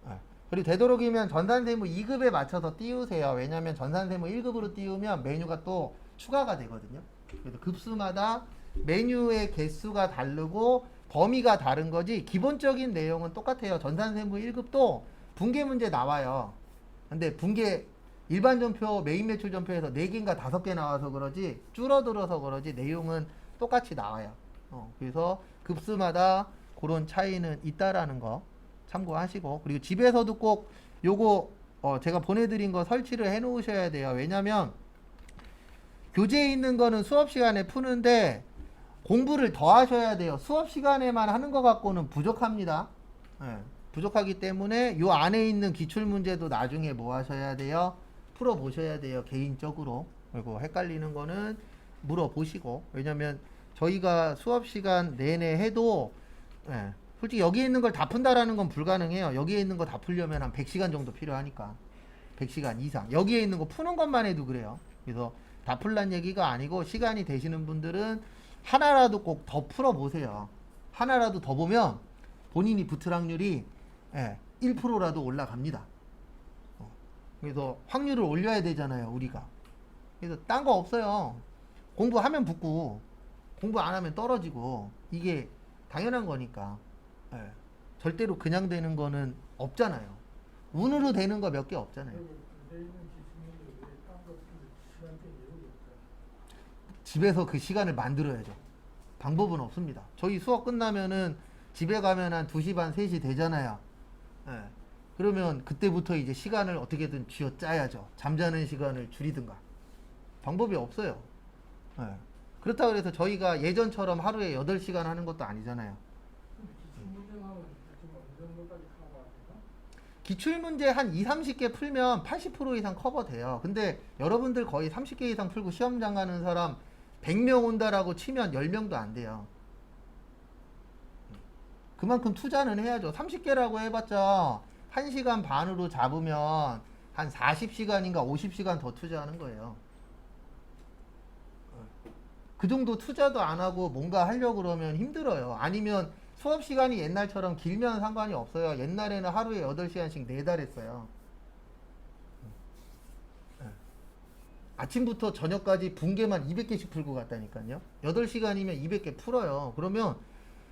네. 그리고 되도록이면 전산세무 2급에 맞춰서 띄우세요. 왜냐하면 전산세무 1급으로 띄우면 메뉴가 또 추가가 되거든요. 그래서 급수마다 메뉴의 개수가 다르고 범위가 다른 거지 기본적인 내용은 똑같아요. 전산세무 1급도 분계 문제 나와요. 근데 분계 일반 전표, 메인 매출 전표에서 4개인가 5개 나와서 그러지 줄어들어서 그러지 내용은 똑같이 나와요. 그래서 급수마다 그런 차이는 있다라는 거 참고하시고, 그리고 집에서도 꼭 요거 제가 보내드린 거 설치를 해 놓으셔야 돼요. 왜냐면 교재에 있는 거는 수업 시간에 푸는데 공부를 더 하셔야 돼요. 수업 시간에만 하는 것 갖고는 부족합니다. 네, 부족하기 때문에 요 안에 있는 기출문제도 나중에 뭐 하셔야 돼요? 풀어보셔야 돼요. 개인적으로. 그리고 헷갈리는 거는 물어보시고. 왜냐면 저희가 수업 시간 내내 해도 예, 솔직히 여기에 있는 걸 다 푼다라는 건 불가능해요. 여기에 있는 거 다 풀려면 한 100시간 정도 필요하니까. 100시간 이상. 여기에 있는 거 푸는 것만 해도 그래요. 그래서 다 풀란 얘기가 아니고 시간이 되시는 분들은 하나라도 꼭 더 풀어보세요. 하나라도 더 보면 본인이 붙을 확률이 1%라도 올라갑니다. 그래서 확률을 올려야 되잖아요, 우리가. 그래서 딴 거 없어요. 공부하면 붙고 공부 안 하면 떨어지고 이게 당연한 거니까. 절대로 그냥 되는 거는 없잖아요. 운으로 되는 거 몇 개 없잖아요. 집에서 그 시간을 만들어야죠. 방법은 없습니다. 저희 수업 끝나면은 집에 가면 한 2시 반, 3시 되잖아요. 그러면 그때부터 이제 시간을 어떻게든 쥐어 짜야죠. 잠자는 시간을 줄이든가. 방법이 없어요. 그렇다고 해서 저희가 예전처럼 하루에 8시간 하는 것도 아니잖아요. 기출문제 한 2, 30개 풀면 80% 이상 커버돼요. 근데 여러분들 거의 30개 이상 풀고 시험장 가는 사람 100명 온다라고 치면 10명도 안 돼요. 그만큼 투자는 해야죠. 30개라고 해봤자 1시간 반으로 잡으면 한 40시간인가 50시간 더 투자하는 거예요. 그 정도 투자도 안 하고 뭔가 하려고 그러면 힘들어요. 아니면 수업 시간이 옛날처럼 길면 상관이 없어요. 옛날에는 하루에 8시간씩 4달 했어요. 아침부터 저녁까지 분계만 200개씩 풀고 갔다니까요. 8시간이면 200개 풀어요. 그러면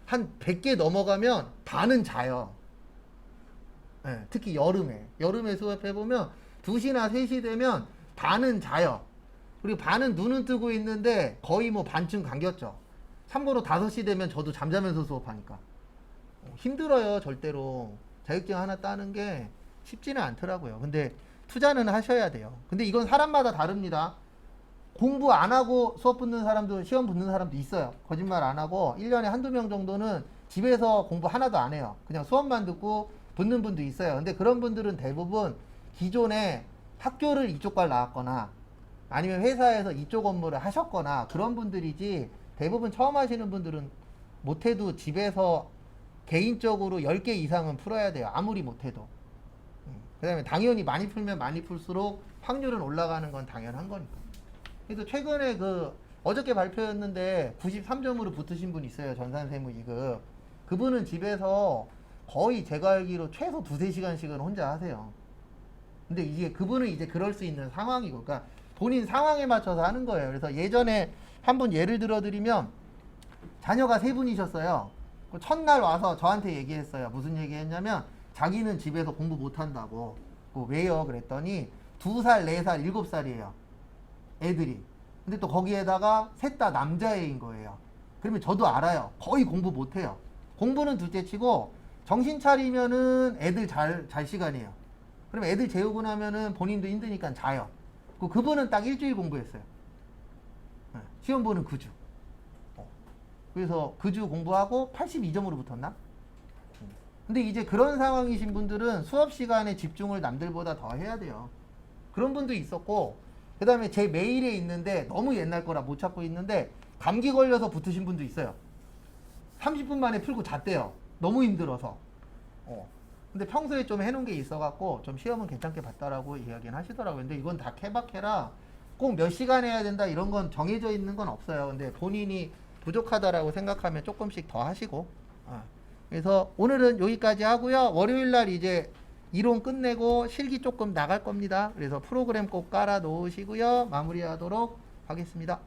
한 100개 넘어가면 반은 자요. 특히 여름에 수업해보면 2시나 3시 되면 반은 자요. 그리고 반은 눈은 뜨고 있는데 거의 뭐 반쯤 감겼죠. 참고로 5시 되면 저도 잠자면서 수업하니까 힘들어요. 절대로 자격증 하나 따는 게 쉽지는 않더라고요. 근데 투자는 하셔야 돼요. 근데 이건 사람마다 다릅니다. 공부 안 하고 수업 붙는 사람도 시험 붙는 사람도 있어요. 거짓말 안 하고 1년에 한두 명 정도는 집에서 공부 하나도 안 해요. 그냥 수업만 듣고 붙는 분도 있어요. 근데 그런 분들은 대부분 기존에 학교를 이쪽 갈 나왔거나 아니면 회사에서 이쪽 업무를 하셨거나 그런 분들이지, 대부분 처음 하시는 분들은 못해도 집에서 개인적으로 10개 이상은 풀어야 돼요. 아무리 못해도. 그 다음에 당연히 많이 풀면 많이 풀수록 확률은 올라가는 건 당연한 거니까. 그래서 최근에 어저께 발표였는데 93점으로 붙으신 분 있어요. 전산세무 2급. 그분은 집에서 거의 제가 알기로 최소 2-3시간씩은 혼자 하세요. 근데 이게 그분은 이제 그럴 수 있는 상황이고, 그러니까 본인 상황에 맞춰서 하는 거예요. 그래서 예전에 한번 예를 들어드리면, 자녀가 3분이셨어요. 첫날 와서 저한테 얘기했어요. 무슨 얘기했냐면 자기는 집에서 공부 못한다고. 왜요? 그랬더니 2살, 4살, 7살이에요. 애들이. 근데 또 거기에다가 셋 다 남자애인 거예요. 그러면 저도 알아요. 거의 공부 못해요. 공부는 둘째 치고 정신 차리면은 애들 잘 시간이에요. 그러면 애들 재우고 나면은 본인도 힘드니까 자요. 그분은 딱 일주일 공부했어요. 시험 보는 그 주. 그래서 그 주 공부하고 82점으로 붙었나? 근데 이제 그런 상황이신 분들은 수업 시간에 집중을 남들보다 더 해야 돼요. 그런 분도 있었고, 그 다음에 제 메일에 있는데 너무 옛날 거라 못 찾고 있는데 감기 걸려서 붙으신 분도 있어요. 30분 만에 풀고 잤대요. 너무 힘들어서. 근데 평소에 좀 해놓은 게 있어갖고 좀 시험은 괜찮게 봤다라고 이야기는 하시더라고요. 근데 이건 다 케바케라 꼭 몇 시간 해야 된다 이런 건 정해져 있는 건 없어요. 근데 본인이 부족하다라고 생각하면 조금씩 더 하시고. 그래서 오늘은 여기까지 하고요. 월요일 날 이제 이론 끝내고 실기 조금 나갈 겁니다. 그래서 프로그램 꼭 깔아 놓으시고요. 마무리하도록 하겠습니다.